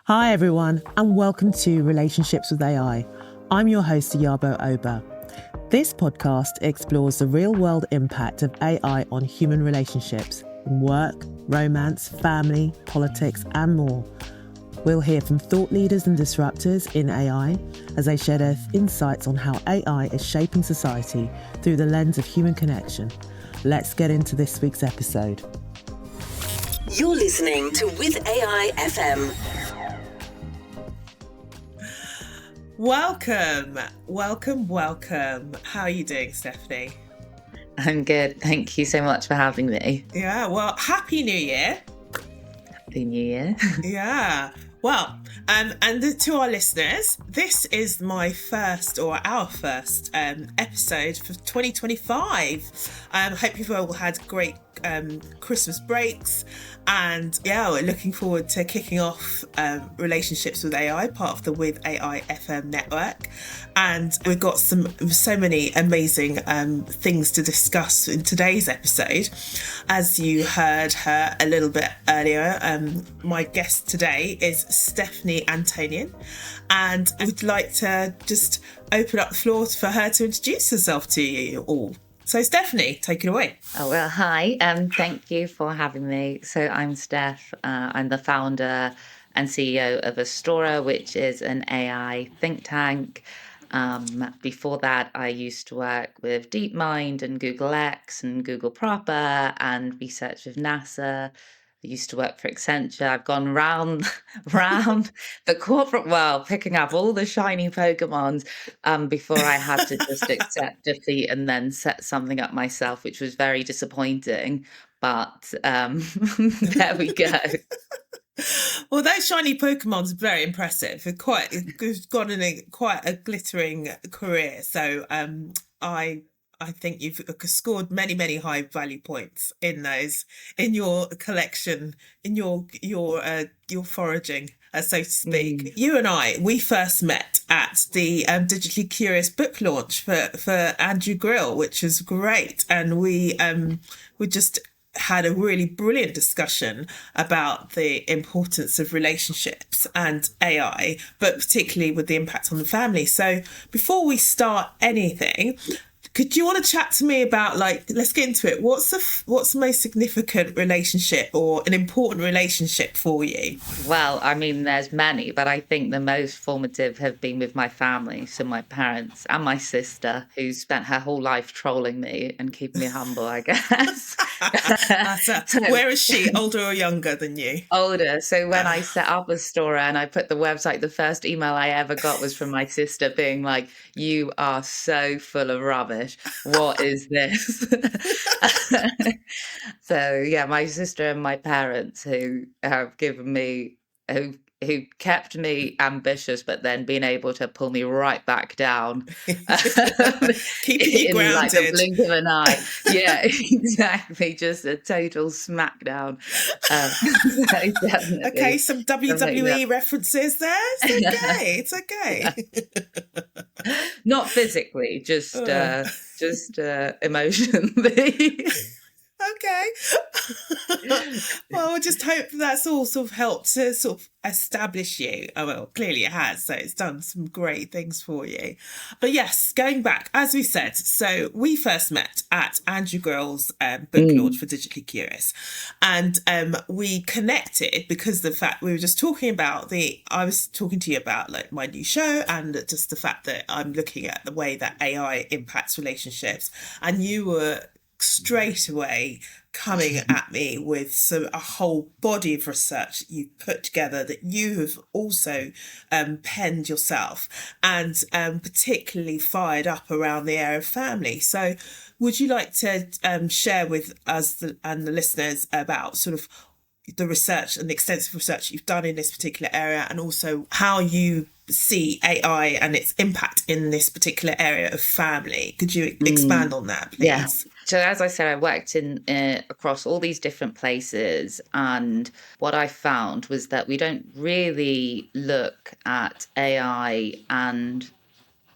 Hi everyone, and welcome to Relationships with AI. I'm your host, Iyabo Oba. This podcast explores the real-world impact of AI on human relationships in work, romance, family, politics, and more. We'll hear from thought leaders and disruptors in AI as they share their insights on how AI is shaping society through the lens of human connection. Let's get into this week's episode. You're listening to WithAI FM. Welcome. How are you doing, Stephanie? I'm good. Thank you so much for having me. Yeah, well, Happy New Year. Happy New Year. Yeah. Well, and to our listeners, this is our first episode for 2025. Hope you've all had great Christmas breaks, and yeah, we're looking forward to kicking off Relationships with AI, part of the WithAI FM network, and we've got so many amazing things to discuss in today's episode. As you heard her a little bit earlier, my guest today is Stephanie Antonian, and we'd like to just open up the floor for her to introduce herself to you all. So Stephanie, take it away. Oh, well, hi. Thank you for having me. So I'm Steph. I'm the founder and CEO of Aestora, which is an AI think tank. Before that, I used to work with DeepMind and Google X and Google Proper and research with NASA. I used to work for Accenture. I've gone round the corporate world, picking up all the shiny Pokemons before I had to just accept defeat and then set something up myself, which was very disappointing. But there we go. Well, those shiny Pokemons are very impressive. It's got quite a glittering career. So I think you've scored many high value points in your collection, in your foraging, so to speak. You and we first met at the Digitally Curious book launch for Andrew Grill, which was great, and we just had a really brilliant discussion about the importance of relationships and AI, but particularly with the impact on the family. So before we start anything, could you want to chat to me about, let's get into it. What's the most significant relationship or an important relationship for you? Well, I mean, there's many, but I think the most formative have been with my family. So my parents and my sister, who spent her whole life trolling me and keeping me humble, I guess. Where is she, older or younger than you? Older. So when I set up Aestora and I put the website, the first email I ever got was from my sister being like, "You are so full of rubbish. What is this?" So yeah, my sister and my parents who have given me, who kept me ambitious, but then been able to pull me right back down, keeping you grounded, like the blink of an eye. Yeah, exactly. Just a total smackdown. So definitely. Okay, some WWE references there. It's okay. Not physically, just emotionally. Okay. Well, we just hope that's all sort of helped to sort of establish you. Oh, well, clearly it has. So it's done some great things for you. But yes, going back, as we said, so we first met at Andrew Grill's book launch for Digitally Curious. And we connected because the fact we were just talking about I was talking to you about my new show and just the fact that I'm looking at the way that AI impacts relationships. And you were straight away coming at me with a whole body of research you put together that you have also penned yourself, and particularly fired up around the area of family. So would you like to share with us and the listeners about sort of the research and the extensive research you've done in this particular area, and also how you see AI and its impact in this particular area of family? Could you expand on that, please? Yeah. So as I said, I worked in across all these different places, and what I found was that we don't really look at AI and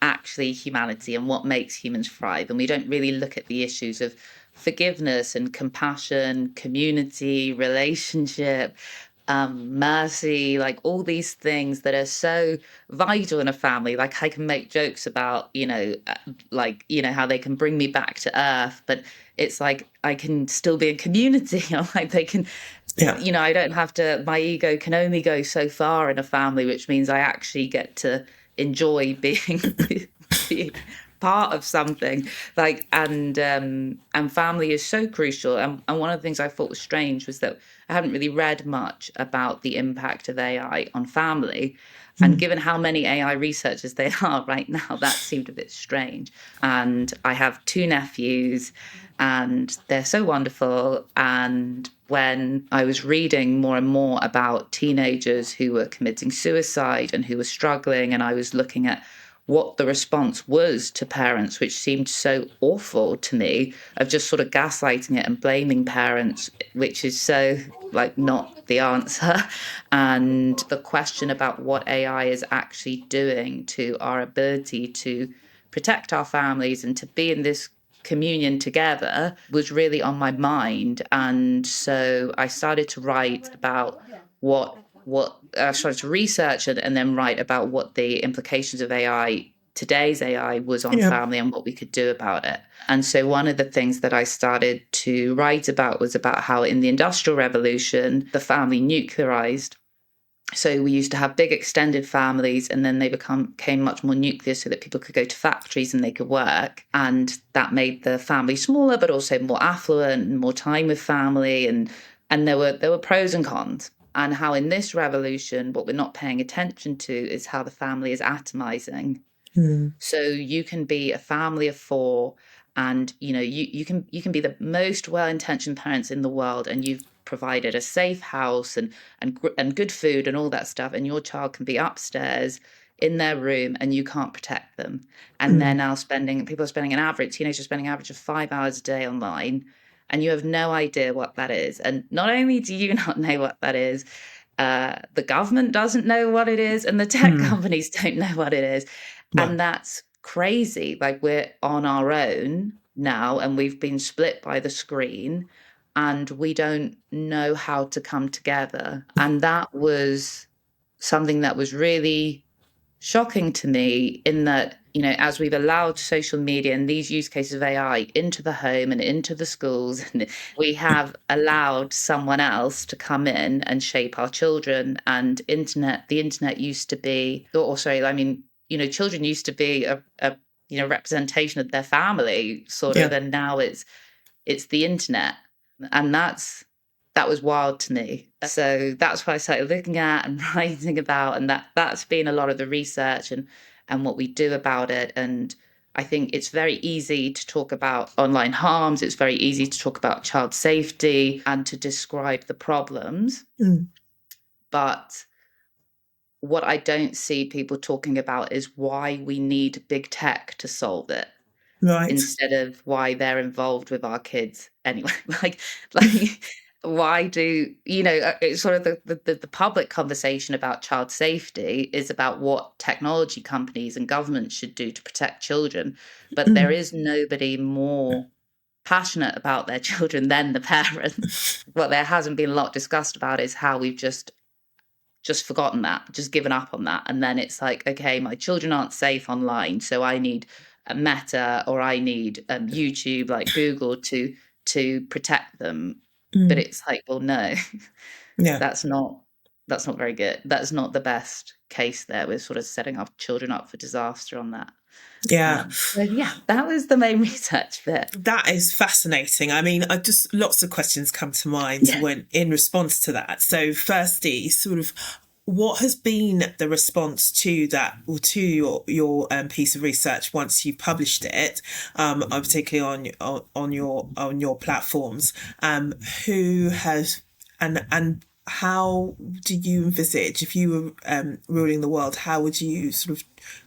actually humanity and what makes humans thrive, and we don't really look at the issues of forgiveness and compassion, community, relationship, mercy, like all these things that are so vital in a family. Like I can make jokes about, how they can bring me back to earth, but it's like I can still be a community. Like they can, Yeah. I don't have to, my ego can only go so far in a family, which means I actually get to enjoy being part of something. And family is so crucial. And one of the things I thought was strange was that I haven't really read much about the impact of AI on family. And given how many AI researchers there are right now, that seemed a bit strange. And I have 2 nephews, and they're so wonderful. And when I was reading more and more about teenagers who were committing suicide and who were struggling, and I was looking at what the response was to parents, which seemed so awful to me, of just sort of gaslighting it and blaming parents, which is so like not the answer. And the question about what AI is actually doing to our ability to protect our families and to be in this communion together was really on my mind. And so I started to write about what I started to research and then write about what the implications of today's AI was on Yeah. family and what we could do about it. And so one of the things that I started to write about was about how in the Industrial Revolution, the family nuclearized. So we used to have big extended families, and then they became much more nuclear so that people could go to factories and they could work. And that made the family smaller, but also more affluent and more time with family. And there were pros and cons. And how in this revolution, what we're not paying attention to is how the family is atomizing. So you can be a family of 4, and you can be the most well-intentioned parents in the world, and you've provided a safe house and good food and all that stuff, and your child can be upstairs in their room and you can't protect them. And they're now teenagers are spending an average of 5 hours a day online, and you have no idea what that is. And not only do you not know what that is, the government doesn't know what it is, and the tech companies don't know what it is. Right. And that's crazy. Like we're on our own now, and we've been split by the screen, and we don't know how to come together. And that was something that was really shocking to me, in that, as we've allowed social media and these use cases of AI into the home and into the schools, and we have allowed someone else to come in and shape our children. And the internet used to be, children used to be a representation of their family, sort of, Yeah. and now it's the internet. And that was wild to me. So that's what I started looking at and writing about, and that's been a lot of the research and what we do about it. And I think it's very easy to talk about online harms. It's very easy to talk about child safety and to describe the problems. But what I don't see people talking about is why we need big tech to solve it, Right. instead of why they're involved with our kids anyway. like why do it's sort of the public conversation about child safety is about what technology companies and governments should do to protect children, but there is nobody more passionate about their children than the parents. What there hasn't been a lot discussed about is how we've just forgotten that, just given up on that. And then it's like, okay, my children aren't safe online, so I need a Meta, or I need YouTube, like Google, to protect them. But it's like, well, no, Yeah. that's not very good. That's not the best case there. We're sort of setting our children up for disaster on that. Yeah. So yeah, that was the main research bit. That is fascinating. I mean, lots of questions come to mind when in response to that. So firstly, sort of, what has been the response to that, or to your piece of research once you've published it, particularly on your platforms? Who has and how do you envisage, if you were ruling the world, how would you sort of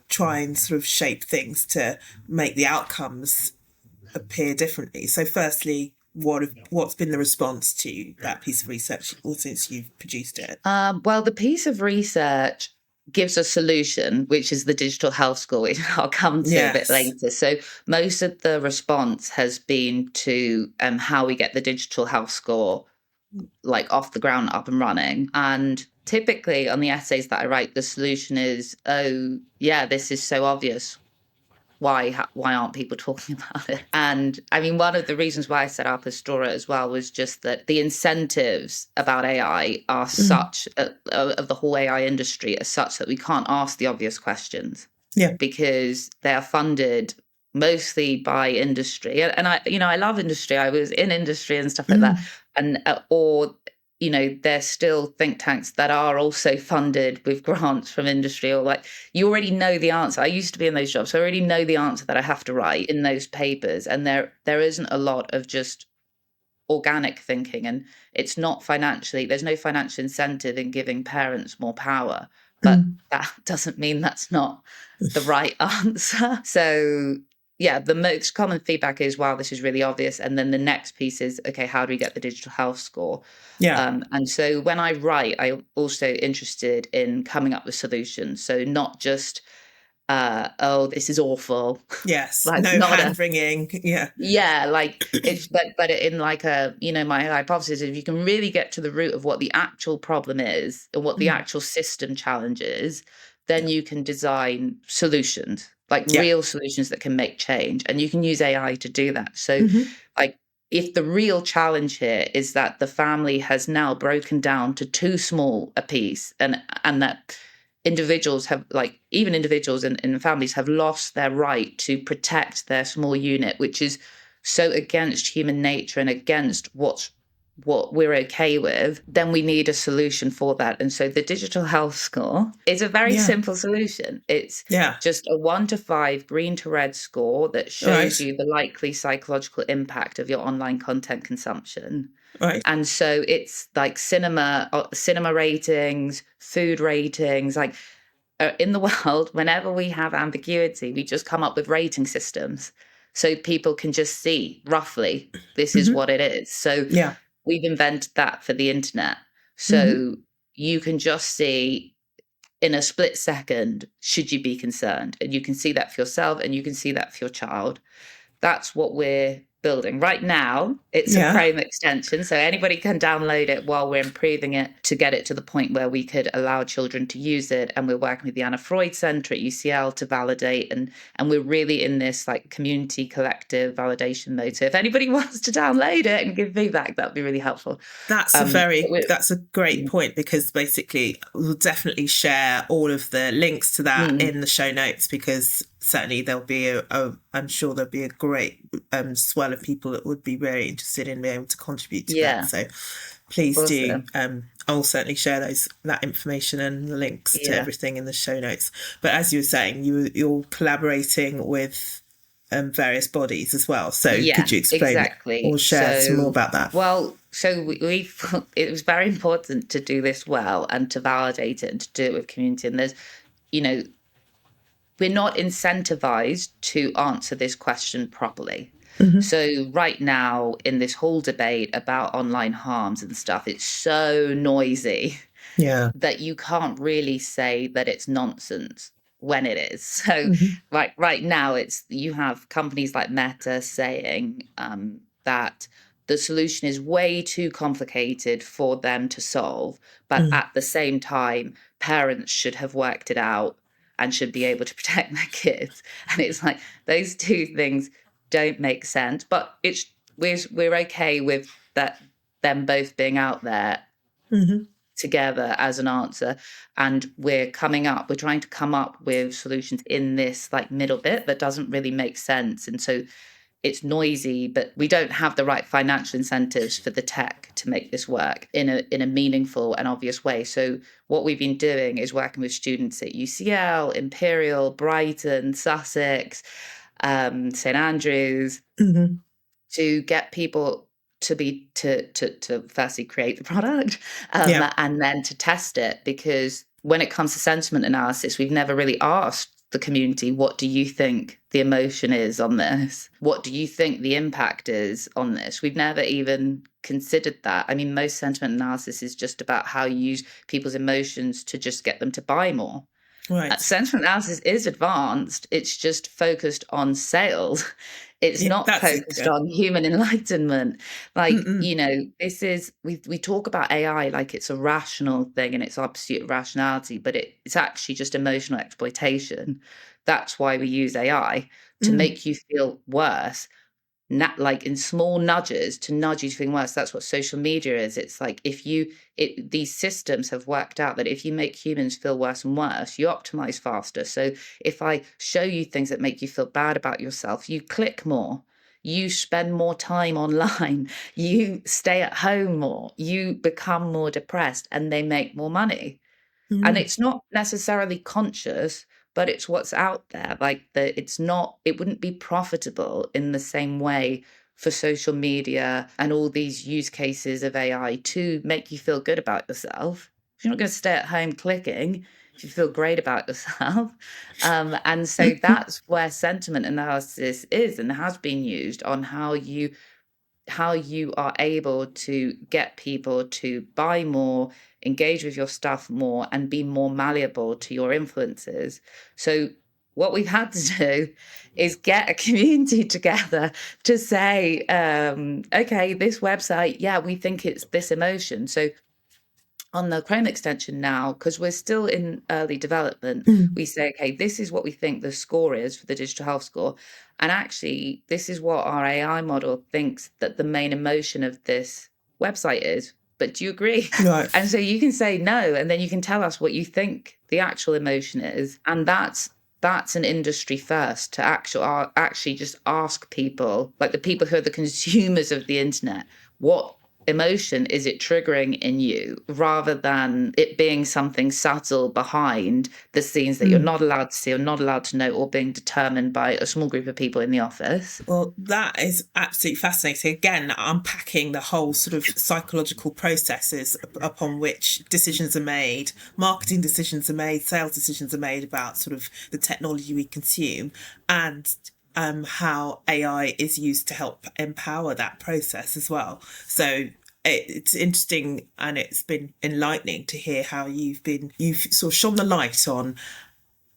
try and sort of shape things to make the outcomes appear differently? So firstly, what's been the response to that piece of research since you've produced it? Well, the piece of research gives a solution, which is the digital health score, which I'll come to a bit later. So most of the response has been to how we get the digital health score like off the ground, up and running. And typically on the essays that I write, the solution is, oh yeah, this is so obvious. Why aren't people talking about it? And I mean, one of the reasons why I set up Aestora as well was just that the incentives about AI are such, of the whole AI industry, are such that we can't ask the obvious questions. Yeah. Because they are funded mostly by industry. And I love industry. I was in industry and stuff like that. And, there's still think tanks that are also funded with grants from industry, or like, you already know the answer. I used to be in those jobs, so I already know the answer that I have to write in those papers. And there isn't a lot of just organic thinking, and it's not financially, there's no financial incentive in giving parents more power, but that doesn't mean that's not the right answer. So yeah, the most common feedback is, wow, this is really obvious. And then the next piece is, okay, how do we get the digital health score? Yeah. And so when I write, I'm also interested in coming up with solutions. So not just, oh, this is awful. Yes. Like, No hand wringing. Yeah. Yeah, like it's, but in like my hypothesis is, if you can really get to the root of what the actual problem is and what the actual system challenge is, then you can design solutions, like real solutions that can make change, and you can use AI to do that. So like, if the real challenge here is that the family has now broken down to too small a piece, and that individuals have, like, even individuals in families have lost their right to protect their small unit, which is so against human nature and against what we're okay with, then we need a solution for that. And so the digital health score is a very simple solution. It's just a 1 to 5 green to red score that shows you the likely psychological impact of your online content consumption. Right. And so it's like cinema ratings, food ratings, like, in the world, whenever we have ambiguity, we just come up with rating systems so people can just see roughly this is what it is. So we've invented that for the internet. So you can just see in a split second, should you be concerned? And you can see that for yourself, and you can see that for your child. That's what we're building right now. It's a Chrome extension, so anybody can download it while we're improving it to get it to the point where we could allow children to use it. And we're working with the Anna Freud Center at UCL to validate, and we're really in this like community collective validation mode. So if anybody wants to download it and give feedback, that'd be really helpful. That's a great point, because basically we'll definitely share all of the links to that in the show notes, because certainly there'll be I'm sure there'll be a great swell of people that would be very interested in being able to contribute to that. So please do. I'll certainly share that information and the links to everything in the show notes. But as you were saying, you're collaborating with various bodies as well. So could you explain or share some more about that? Well, so it was very important to do this well and to validate it and to do it with community. And there's, we're not incentivized to answer this question properly. So right now in this whole debate about online harms and stuff, it's so noisy that you can't really say that it's nonsense when it is. So right now you have companies like Meta saying that the solution is way too complicated for them to solve, but at the same time, parents should have worked it out and should be able to protect their kids. And it's like, those two things don't make sense, but we're okay with that, them both being out there together as an answer. And we're trying to come up with solutions in this like middle bit that doesn't really make sense. And so it's noisy, but we don't have the right financial incentives for the tech to make this work in a meaningful and obvious way. So what we've been doing is working with students at UCL, Imperial, Brighton, Sussex, St Andrews, to get people to firstly create the product and then to test it. Because when it comes to sentiment analysis, we've never really asked the community, what do you think the emotion is on this? What do you think the impact is on this? We've never even considered that. I mean, most sentiment analysis is just about how you use people's emotions to just get them to buy more. Right. Sentiment analysis is advanced. It's just focused on sales. It's Yeah, not that's focused good. on human enlightenment. Like, we talk about AI like it's a rational thing and it's our pursuit of rationality, but it's actually just emotional exploitation. That's why we use AI to Mm, make you feel worse, like in small nudges to nudge you to feel worse. That's what social media is. It's like these systems have worked out that if you make humans feel worse and worse, you optimize faster. So if I show you things that make you feel bad about yourself, you click more, you spend more time online, you stay at home more, you become more depressed, and they make more money. And mm, it's not necessarily conscious, but it's what's out there. Like it wouldn't be profitable in the same way for social media and all these use cases of AI to make you feel good about yourself. You're not going to stay at home clicking if you feel great about yourself. And so that's where sentiment analysis is and has been used on how you are able to get people to buy more, engage with your stuff more, and be more malleable to your influences. So, what we've had to do is get a community together to say, okay, this website, yeah, we think it's this emotion. So, on the Chrome extension now, because we're still in early development, mm, we say, okay, this is what we think the score is for the digital health score. And actually, this is what our AI model thinks that the main emotion of this website is. But do you agree? right. And so you can say no, and then you can tell us what you think the actual emotion is. And that's an industry first to actually just ask people, like the people who are the consumers of the internet, what emotion is it triggering in you, rather than it being something subtle behind the scenes that you're Mm. not allowed to see or not allowed to know, or being determined by a small group of people in the office. Well, that is absolutely fascinating. Again, unpacking the whole sort of psychological processes upon which decisions are made, marketing decisions are made, sales decisions are made about sort of the technology we consume, and how AI is used to help empower that process as well. So it's interesting, and it's been enlightening to hear how you've sort of shone the light on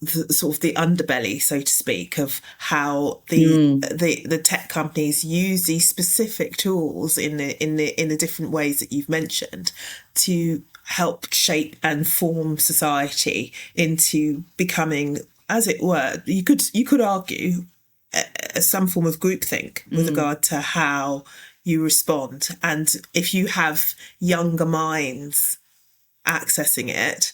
sort of the underbelly, so to speak, of how Mm, the tech companies use these specific tools in the different ways that you've mentioned to help shape and form society into becoming, as it were, you could argue, some form of groupthink with mm, regard to how you respond. And if you have younger minds accessing it,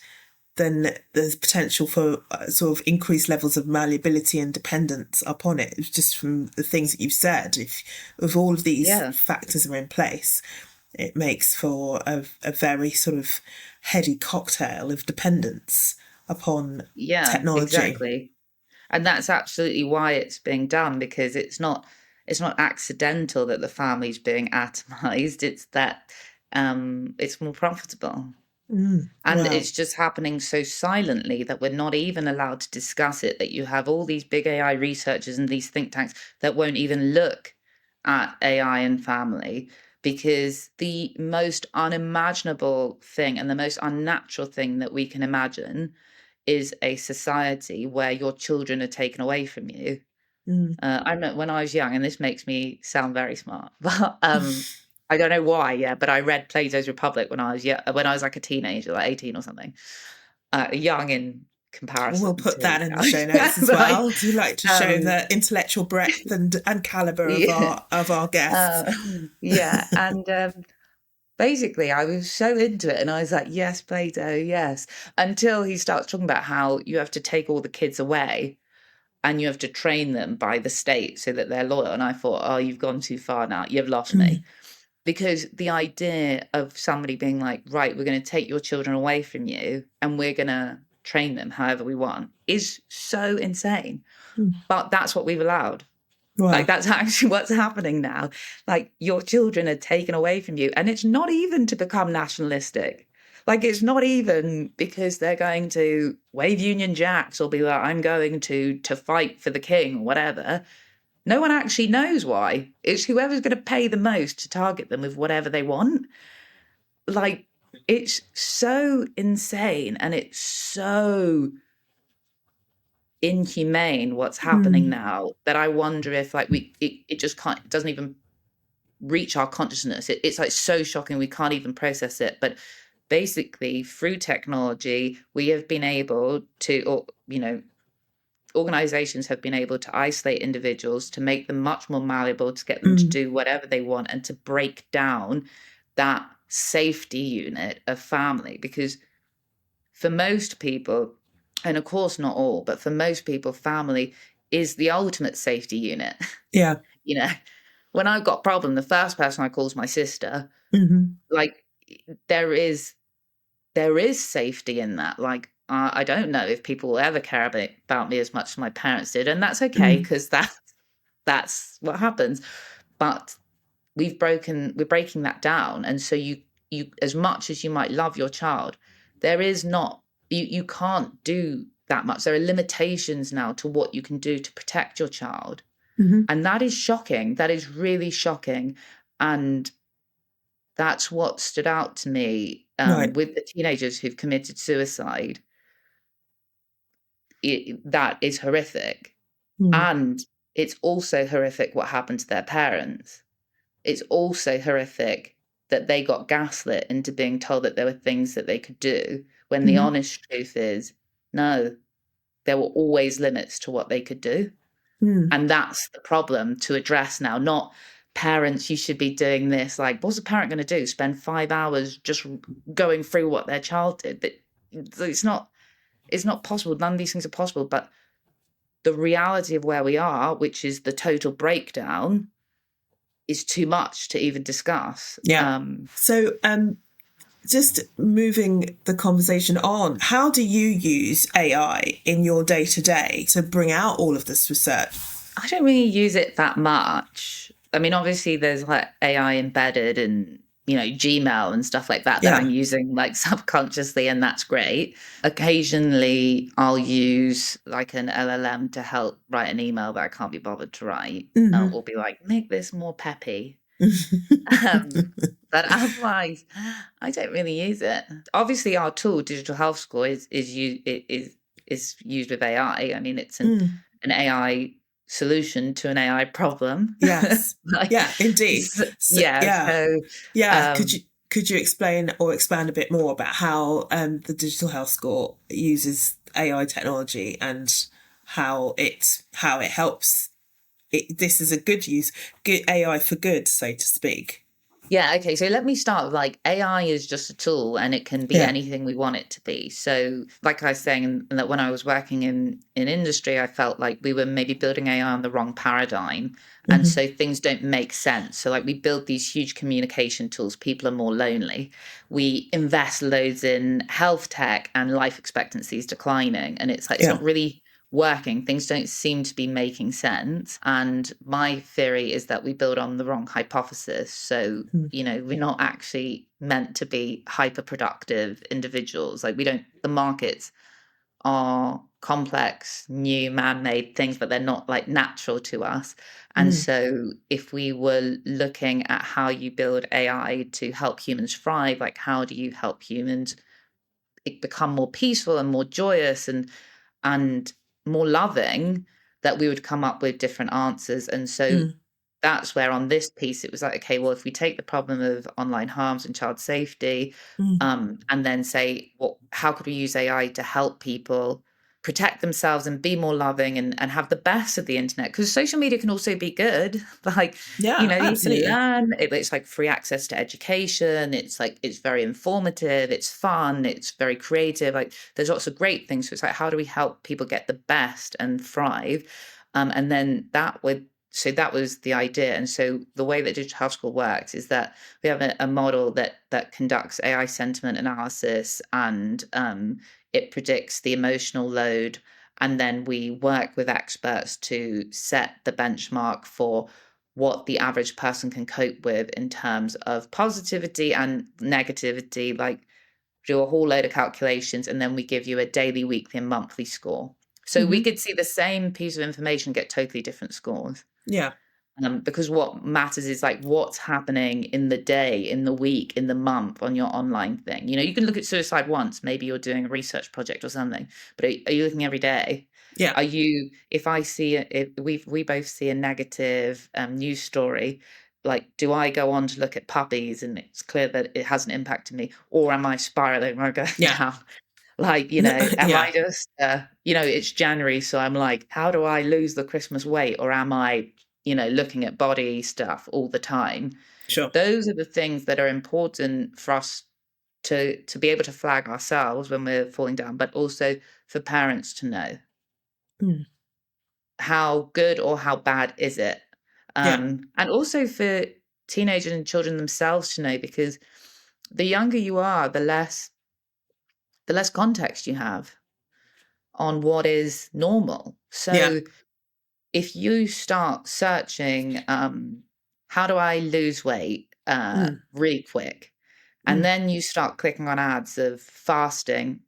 then there's potential for sort of increased levels of malleability and dependence upon it. It's just from the things that you've said. If all of these yeah, factors are in place, it makes for a very sort of heady cocktail of dependence upon yeah, technology. exactly. And that's absolutely why it's being done, because it's not accidental that the family's being atomized. It's that it's more profitable. And Wow. it's just happening so silently that we're not even allowed to discuss it. That you have all these big AI researchers and these think tanks that won't even look at AI and family, because the most unimaginable thing and the most unnatural thing that we can imagine is a society where your children are taken away from you. Mm. I remember when I was young, and this makes me sound very smart, but I don't know why, yeah, but I read Plato's Republic when I was like a teenager, like 18 or something, young in We'll comparison put to that in the now. show Yeah, notes as right. well. Do you like to show Um, the intellectual breadth and caliber of yeah, our guests? uh, yeah, and basically, I was so into it, and I was like, "Yes, Plato, yes," until he starts talking about how you have to take all the kids away and you have to train them by the state so that they're loyal. And I thought, oh, you've gone too far now. You've lost me. Mm, Because the idea of somebody being like, right, we're going to take your children away from you and we're going to train them however we want is so insane. mm. But that's what we've allowed. Like, Wow. that's actually what's happening now. Like, your children are taken away from you. And it's not even to become nationalistic. Like, it's not even because they're going to wave Union Jacks or be like, I'm going to fight for the king or whatever. No one actually knows why. It's whoever's going to pay the most to target them with whatever they want. Like, it's so insane, and it's so inhumane what's happening now, that I wonder if like it just can't, it doesn't even reach our consciousness. It's like so shocking we can't even process it. But basically through technology we have been able to, or organizations have been able to isolate individuals, to make them much more malleable, to get them to do whatever they want, and to break down that safety unit of family. Because for most people, and of course not all, but for most people, family is the ultimate safety unit. Yeah. When I've got a problem, the first person I call is my sister. Like there is safety in that. Like I don't know if people will ever care about me as much as my parents did, and that's okay, because that's what happens. But we're breaking that down, and so you as much as you might love your child, there is not, you can't do that much. There are limitations now to what you can do to protect your child. And that is shocking. That is really shocking. And that's what stood out to me Right. with the teenagers who've committed suicide. That is horrific. And it's also horrific what happened to their parents. It's also horrific that they got gaslit into being told that there were things that they could do, when the honest truth is, no, there were always limits to what they could do. And that's the problem to address now. Not parents, you should be doing this. Like, what's a parent going to do? Spend 5 hours just going through what their child did? But it's not possible. None of these things are possible. But the reality of where we are, which is the total breakdown, is too much to even discuss. Yeah. So just moving the conversation on, how do you use AI in your day-to-day to bring out all of this research? I don't really use it that much. I mean, obviously there's like AI embedded in, Gmail and stuff like that I'm using like subconsciously, and that's great. Occasionally I'll use like an LLM to help write an email that I can't be bothered to write. Or be like, make this more peppy. But otherwise, I don't really use it. Obviously, our tool, Digital Health Score, is used with AI. I mean, it's an AI solution to an AI problem. Yes. Like, yeah, indeed. Could you explain or expand a bit more about how the Digital Health Score uses AI technology and how it helps? This is a good AI for good, so to speak. Yeah, okay. So let me start with like AI is just a tool, and it can be anything we want it to be. So like I was saying, that when I was working in industry, I felt like we were maybe building AI on the wrong paradigm. And so things don't make sense. So like we build these huge communication tools, people are more lonely. We invest loads in health tech, and life expectancy is declining. And it's like, it's not really working. Things don't seem to be making sense. And my theory is that we build on the wrong hypothesis. So, we're not actually meant to be hyper productive individuals. Like the markets are complex, new, man-made things, but they're not like natural to us. And so if we were looking at how you build AI to help humans thrive, like how do you help humans become more peaceful and more joyous and more loving, that we would come up with different answers. And so that's where on this piece it was like, okay, well, if we take the problem of online harms and child safety, and then say, well, how could we use AI to help people protect themselves and be more loving and have the best of the internet? Because social media can also be good. Like, absolutely. you can learn. It's like free access to education. It's like, it's very informative. It's fun. It's very creative. Like there's lots of great things. So it's like, how do we help people get the best and thrive? And then so that was the idea. And so the way that Digital Health Score works is that we have a model that conducts AI sentiment analysis, and it predicts the emotional load. And then we work with experts to set the benchmark for what the average person can cope with in terms of positivity and negativity, like do a whole load of calculations, and then we give you a daily, weekly, and monthly score. So we could see the same piece of information get totally different scores. Yeah. because what matters is like what's happening in the day, in the week, in the month on your online thing. You can look at suicide once, maybe you're doing a research project or something, but are you looking every day? Yeah. Are you, if I see it, we both see a negative news story, like, do I go on to look at puppies and it's clear that it hasn't impacted me, or am I spiraling or going Yeah. down? Like, am Yeah. I just, it's January, so I'm like, how do I lose the Christmas weight? Or am I, looking at body stuff all the time? Sure. Those are the things that are important for us to be able to flag ourselves when we're falling down, but also for parents to know Mm. how good or how bad is it. Yeah. And also for teenagers and children themselves to know, because the younger you are, the less context you have on what is normal. Yeah. So if you start searching, how do I lose weight Mm. really quick? And Mm. then you start clicking on ads of fasting,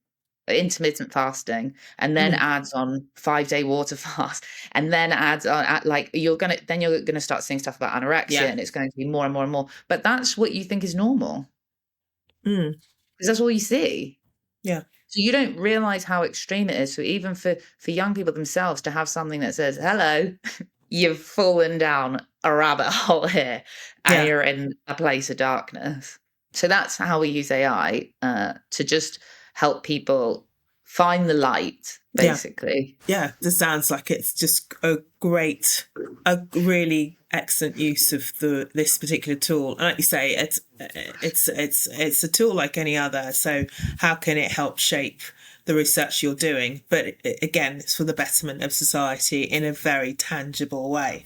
intermittent fasting, and then Mm. ads on 5-day water fast, and then ads on like you're gonna start seeing stuff about anorexia, Yeah. and it's going to be more and more and more. But that's what you think is normal Mm. because that's all you see. Yeah. So you don't realize how extreme it is. So even for young people themselves to have something that says, hello, you've fallen down a rabbit hole here and Yeah. you're in a place of darkness. So that's how we use AI to just help people find the light, Yeah. basically. Yeah. This sounds like it's just a really excellent use of this particular tool. And like you say, it's a tool like any other. So how can it help shape the research you're doing? But again, it's for the betterment of society in a very tangible way.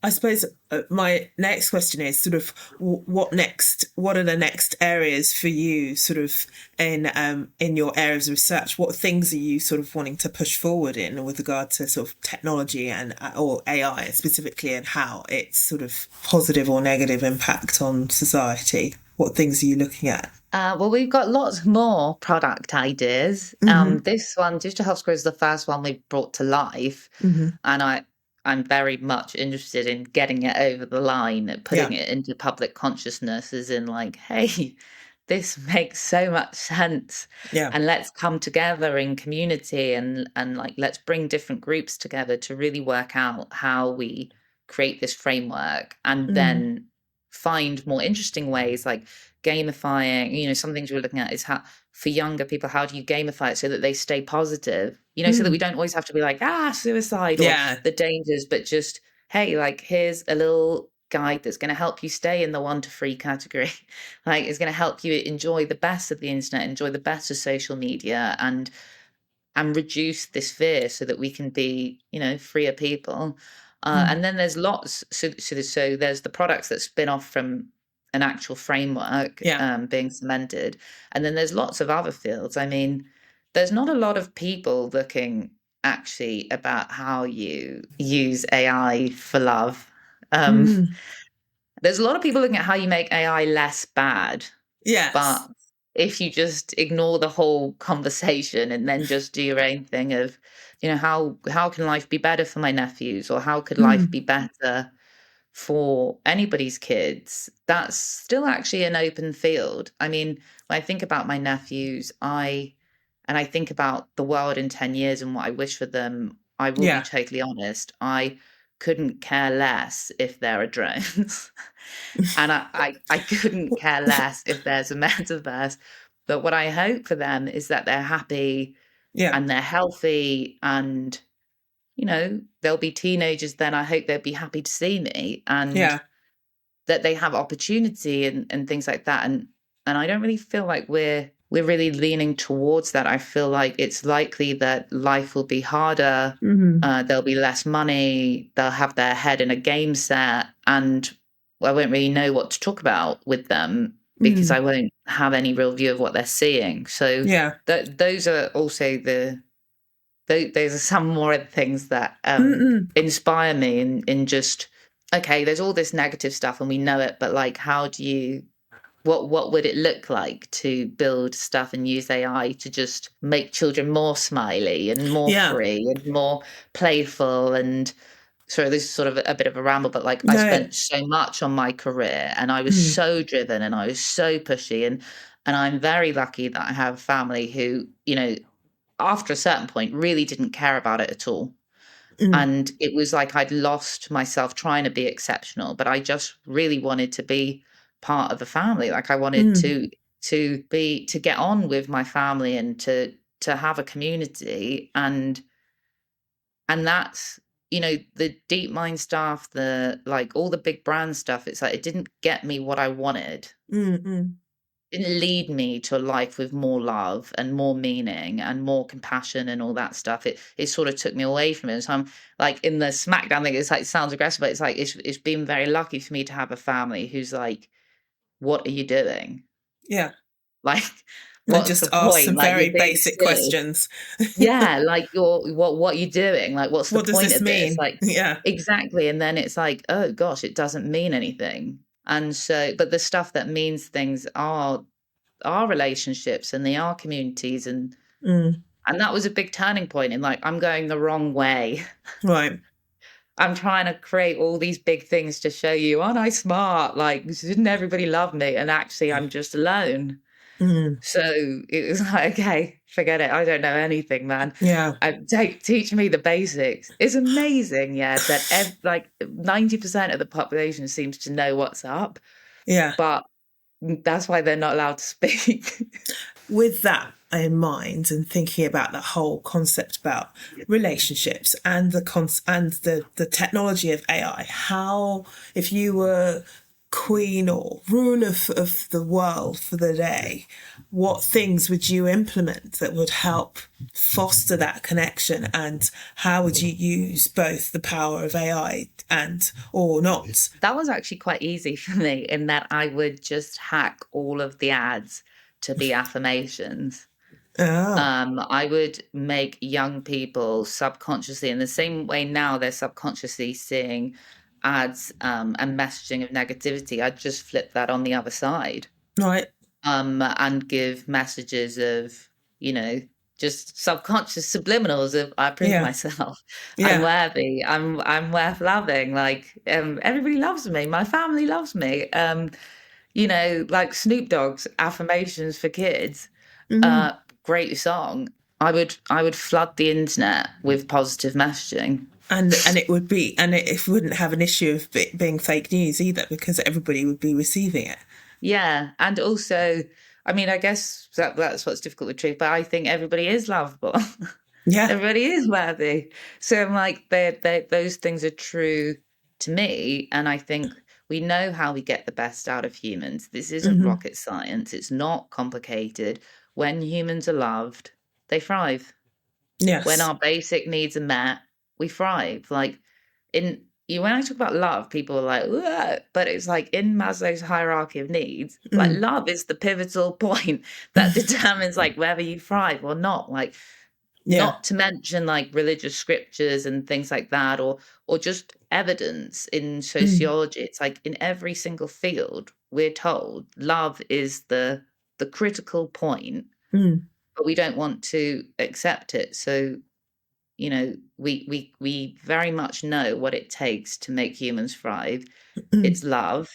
I suppose my next question is sort of what next? What are the next areas for you, sort of in your areas of research? What things are you sort of wanting to push forward in with regard to sort of technology and or AI specifically, and how it's sort of positive or negative impact on society? What things are you looking at? Well, we've got lots more product ideas. Mm-hmm. This one, Digital Health Square, is the first one we brought to life, Mm-hmm. and I'm very much interested in getting it over the line, Yeah. putting it into public consciousness, as in like, hey, this makes so much sense, Yeah. and let's come together in community and like let's bring different groups together to really work out how we create this framework and Mm. then find more interesting ways like gamifying. Some things we're looking at is how for younger people, how do you gamify it so that they stay positive, so that we Mm. don't always have to be like, suicide or Yeah. the dangers, but just, hey, like, here's a little guide that's going to help you stay in the 1 to 3 category. Like, it's going to help you enjoy the best of the internet, enjoy the best of social media, and reduce this fear so that we can be, freer people. Mm. And then there's lots. So there's the products that spin off from an actual framework Yeah. being cemented, and then there's lots of other fields. I mean, there's not a lot of people looking actually about how you use AI for love. Um, Mm. there's a lot of people looking at how you make AI less bad, Yes. but if you just ignore the whole conversation and then just do your own thing of, how can life be better for my nephews, or how could life Mm. be better for anybody's kids, that's still actually an open field. I mean, when I think about my nephews, and I think about the world in 10 years and what I wish for them, I will be Yeah. totally honest. I couldn't care less if there are drones. And I couldn't care less if there's a metaverse. But what I hope for them is that they're happy Yeah. and they're healthy, and they'll be teenagers then. I hope they'll be happy to see me, and Yeah. that they have opportunity and things like that. And I don't really feel like we're really leaning towards that. I feel like it's likely that life will be harder. Mm. There'll be less money. They'll have their head in a game set, and I won't really know what to talk about with them because Mm. I won't have any real view of what they're seeing. So Yeah. those are also those are some more of the things that Mm-mm. inspire me in just, okay, there's all this negative stuff and we know it, but like, how do you, what would it look like to build stuff and use AI to just make children more smiley and more Yeah. free and more playful, and sorry, this is sort of a bit of a ramble, but like I No. spent so much on my career and I was so driven and I was so pushy, and I'm very lucky that I have a family who, after a certain point really didn't care about it at all. Mm, And it was like I'd lost myself trying to be exceptional, but I just really wanted to be part of the family. Like I wanted mm, to get on with my family and to have a community, and that's, the deep mind stuff, the like all the big brand stuff, it's like it didn't get me what I wanted. mm, mm. Didn't lead me to a life with more love and more meaning and more compassion and all that stuff. It sort of took me away from it. So I'm like in the smackdown thing, it's like it sounds aggressive, but it's like it's been very lucky for me to have a family who's like, what are you doing? Yeah. Like, I what's just the asked point? some Like very you're being basic silly. questions. Yeah, like what are you doing? Like, what's the What does point this of this? mean? Like, Yeah. exactly. And then it's like, oh gosh, it doesn't mean anything. And so, but the stuff that means things are relationships and they are communities, Mm, and that was a big turning point in like I'm going the wrong way. right. I'm trying to create all these big things to show you, aren't I smart? Like, didn't everybody love me? And actually I'm just alone. Mm, So it was like, okay, forget it. I don't know anything, man. yeah. Teach me the basics. It's amazing, yeah, that like 90% of the population seems to know what's up, Yeah. but that's why they're not allowed to speak. With that in mind and thinking about the whole concept about relationships and the technology of AI, how, if you were queen or ruler of the world for the day, what things would you implement that would help foster that connection, and how would you use both the power of AI and or not? That was actually quite easy for me in that I would just hack all of the ads to be affirmations. Oh, I would make young people subconsciously, in the same way now they're subconsciously seeing ads and messaging of negativity. I'd just flip that on the other side, right. and give messages of, you know, just subconscious subliminals of I approve Yeah. myself, I'm Yeah. worthy, I'm worth loving, like everybody loves me, my family loves me. Like Snoop Dogg's affirmations for kids, Mm. uh, great song. I would flood the internet with positive messaging. And it would be, and it wouldn't have an issue of it being fake news either, because everybody would be receiving it. Yeah, and also, I mean, I guess that's what's difficult with truth, but I think everybody is lovable. Yeah. Everybody is worthy. So I'm like, those things are true to me, and I think we know how we get the best out of humans. This isn't Hmm. rocket science. It's not complicated. When humans are loved, they thrive. When Yes. our basic needs are met, we thrive. Like when I talk about love, people are like, "Ugh," but it's like in Maslow's hierarchy of needs, like Mm. love is the pivotal point that determines like whether you thrive or not. Like, Yeah. not to mention like religious scriptures and things like that, or just evidence in Mm. sociology. It's like in every single field, we're told love is the critical point, Mm. but we don't want to accept it. So we very much know what it takes to make humans thrive. Mm. It's love,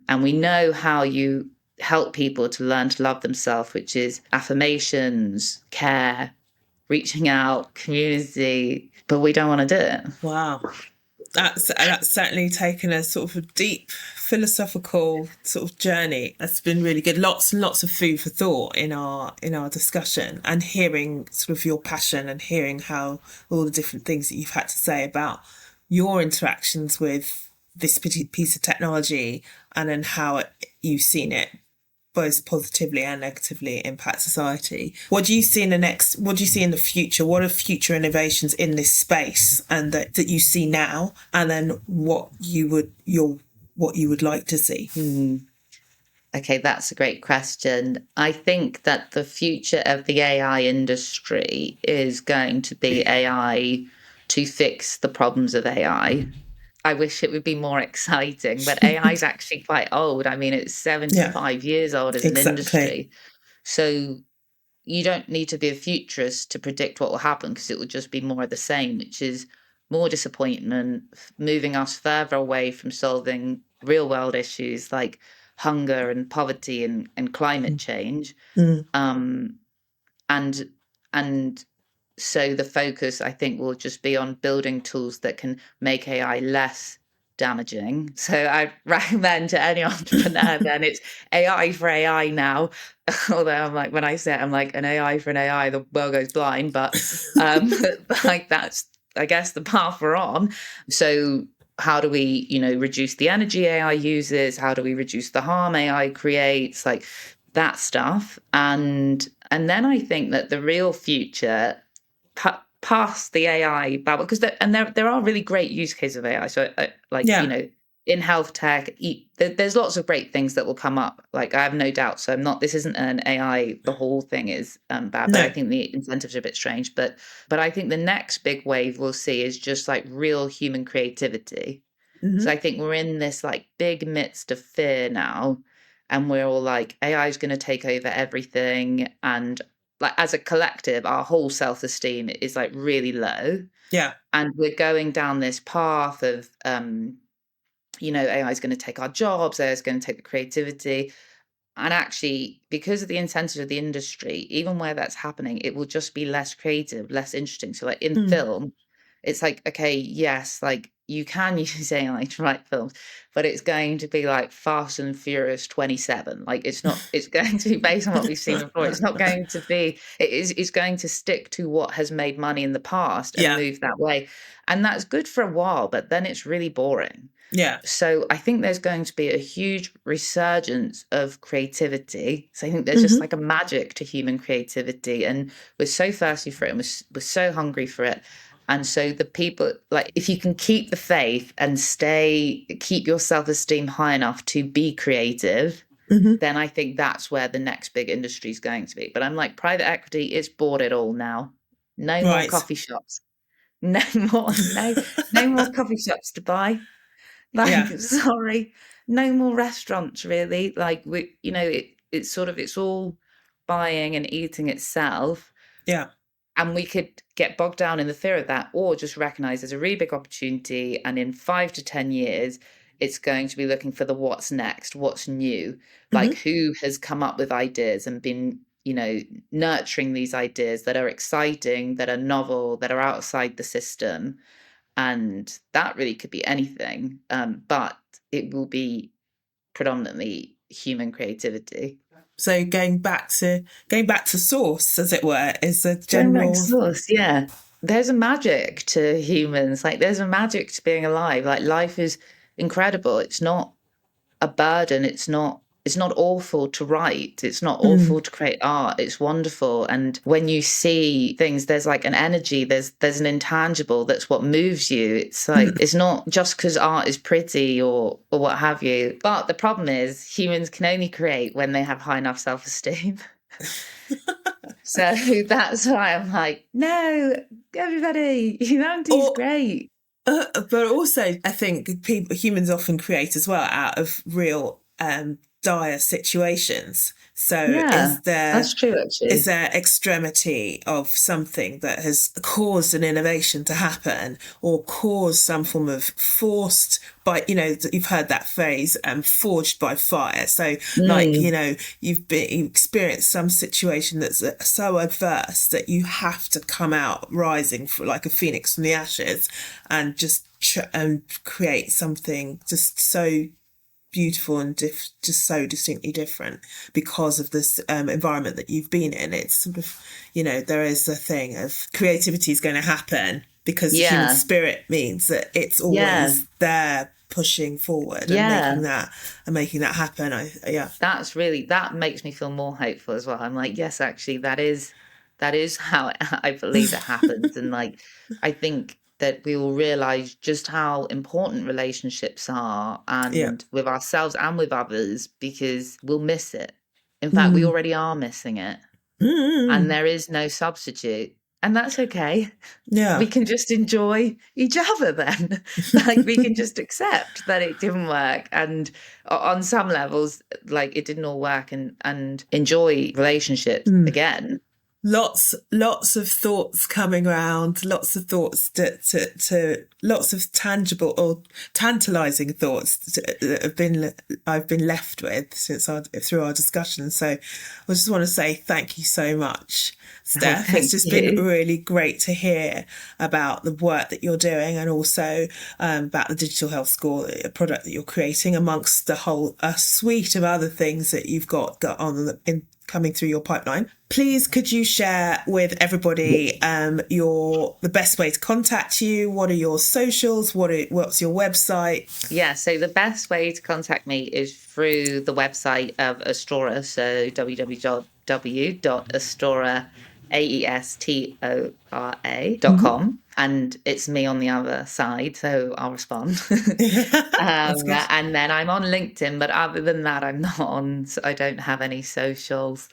and we know how you help people to learn to love themselves, which is affirmations, care, reaching out, community, but we don't want to do it. Wow. That's certainly taken a sort of a deep philosophical sort of journey. That's been really good. Lots and lots of food for thought in our discussion, and hearing sort of your passion and hearing how all the different things that you've had to say about your interactions with this piece of technology, and then how you've seen it both positively and negatively impact society. What do you see in the next? What do you see in the future? What are future innovations in this space, and that you see now, and then what you would like to see? Okay, that's a great question. I think that the future of the AI industry is going to be AI to fix the problems of AI. I wish it would be more exciting, but AI is actually quite old. I mean, it's Yeah, 75 years old as an exactly. industry. So you don't need to be a futurist to predict what will happen, because it will just be more of the same, which is more disappointment, moving us further away from solving real world issues like hunger and poverty and climate change. Mm. And and so the focus, I think, will just be on building tools that can make AI less damaging. So I recommend to any entrepreneur then it's AI for AI now. Although I'm like, when I say it, I'm like, an AI for an AI, the world goes blind. But like that's, I guess, the path we're on. So how do we, reduce the energy AI uses? How do we reduce the harm AI creates? Like that stuff. And then I think that the real future, past the AI bubble, because there are really great use cases of AI. So Yeah. In health tech, there's lots of great things that will come up. Like I have no doubt. So this isn't an AI. The whole thing is bad, but I No. think the incentives are a bit strange. But I think the next big wave we'll see is just like real human creativity. So Hmm. I think we're in this like big midst of fear now, and we're all like, AI is going to take over everything. And like as a collective, our whole self-esteem is like really low. Yeah. And we're going down this path of, AI is going to take our jobs, AI is going to take the creativity. And actually, because of the incentives of the industry, even where that's happening, it will just be less creative, less interesting. So like in Mm. film, it's like, okay, yes, like you can use AI to write films, but it's going to be like Fast and Furious 27. Like it's going to be based on what we've seen before. It's not going to be, it's going to stick to what has made money in the past and Yeah. move that way. And that's good for a while, but then it's really boring. Yeah. So I think there's going to be a huge resurgence of creativity. So I think there's just Hmm. like a magic to human creativity, and we're so thirsty for it, and we're so hungry for it. And so the people, like, if you can keep the faith and keep your self-esteem high enough to be creative, Hmm. then I think that's where the next big industry is going to be. But I'm like, private equity, it's bought it all now. No more Right. coffee shops. No more, no more coffee shops to buy. Like, Yeah. sorry, no more restaurants really. Like it's all buying and eating itself. Yeah. And we could get bogged down in the fear of that, or just recognize there's a really big opportunity. And in 5 to 10 years, it's going to be looking for the what's next, what's new, like Hmm. who has come up with ideas and been, nurturing these ideas that are exciting, that are novel, that are outside the system. And that really could be anything, but it will be predominantly human creativity. So going back to source, as it were, is a Going back to general. source, yeah. There's a magic to humans. Like there's a magic to being alive. Like life is incredible. It's not a burden. It's not awful to write. It's not Mm. awful to create art. It's wonderful. And when you see things, there's like an energy, there's an intangible that's what moves you. It's like Mm. it's not just because art is pretty or what have you. But the problem is humans can only create when they have high enough self-esteem. So that's why I'm like, no, everybody, humanity is Or great. but also, I think humans often create as well out of real dire situations. So Yeah, that's true is actually. there extremity of something that has caused an innovation to happen or caused some form of forced by, you've heard that phrase, forged by fire. So like, Mm. you've experienced some situation that's so adverse that you have to come out rising for like a phoenix from the ashes and just and create something just so beautiful and just so distinctly different because of this environment that you've been in. It's sort of, there is a thing of creativity is going to happen because the human Yeah, spirit means that it's yeah, always there pushing forward and yeah. making that happen. Yeah. That makes me feel more hopeful as well. I'm like, yes, actually, that is how I believe it happens. And like, I think that we will realize just how important relationships are, Yeah. and with ourselves and with others, because we'll miss it. In fact, we Mm. already are missing it, and Mm. there is no substitute. And that's okay. We Yeah. can just enjoy each other then. Like we can just accept that it didn't work, and on some levels like it didn't all work, and enjoy relationships Mm. again. Lots of thoughts coming around, lots of thoughts to lots of tangible or tantalizing thoughts that I've been left with through our discussion. So I just want to say thank you so much, Steph. It's just been really great to hear about the work that you're doing, and also about the digital health score, a product that you're creating, amongst the whole suite of other things that you've got on coming through your pipeline. Please, could you share with everybody the best way to contact you? What are your socials? What's your website? Yeah, so the best way to contact me is through the website of Aestora, so www.aestora.com. And it's me on the other side, so I'll respond. And then I'm on LinkedIn, but other than that, I'm not on. So I don't have any socials.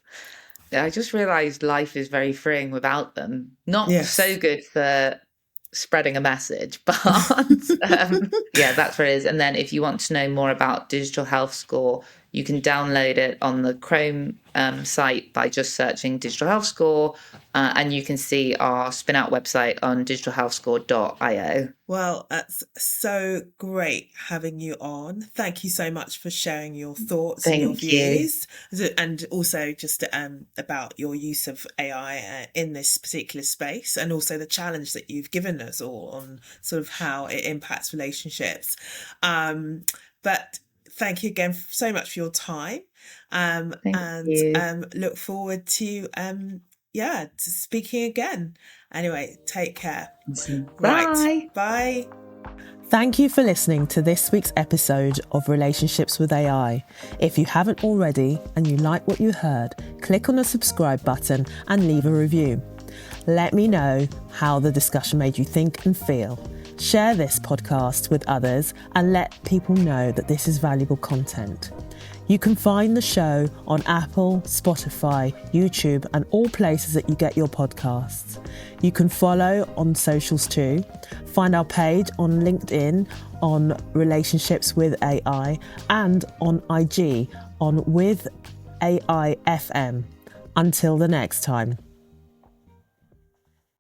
I just realised life is very freeing without them. Not so good for spreading a message, but yeah, that's what it is. And then if you want to know more about Digital Health Score, you can download it on the Chrome site by just searching Digital Health Score, and you can see our spin out website on digitalhealthscore.io. Well, that's so great having you on. Thank you so much for sharing your thoughts and your views, and also just about your use of AI in this particular space, and also the challenge that you've given us all on sort of how it impacts relationships. But thank you again so much for your time, and look forward to speaking again. Anyway, take care. Bye. Right. Bye. Thank you for listening to this week's episode of Relationships with AI. If you haven't already and you like what you heard, click on the subscribe button and leave a review. Let me know how the discussion made you think and feel. Share this podcast with others and let people know that this is valuable content. You can find the show on Apple, Spotify, YouTube, and all places that you get your podcasts. You can follow on socials too. Find our page on LinkedIn on Relationships with AI, and on IG on WithAI FM. Until the next time.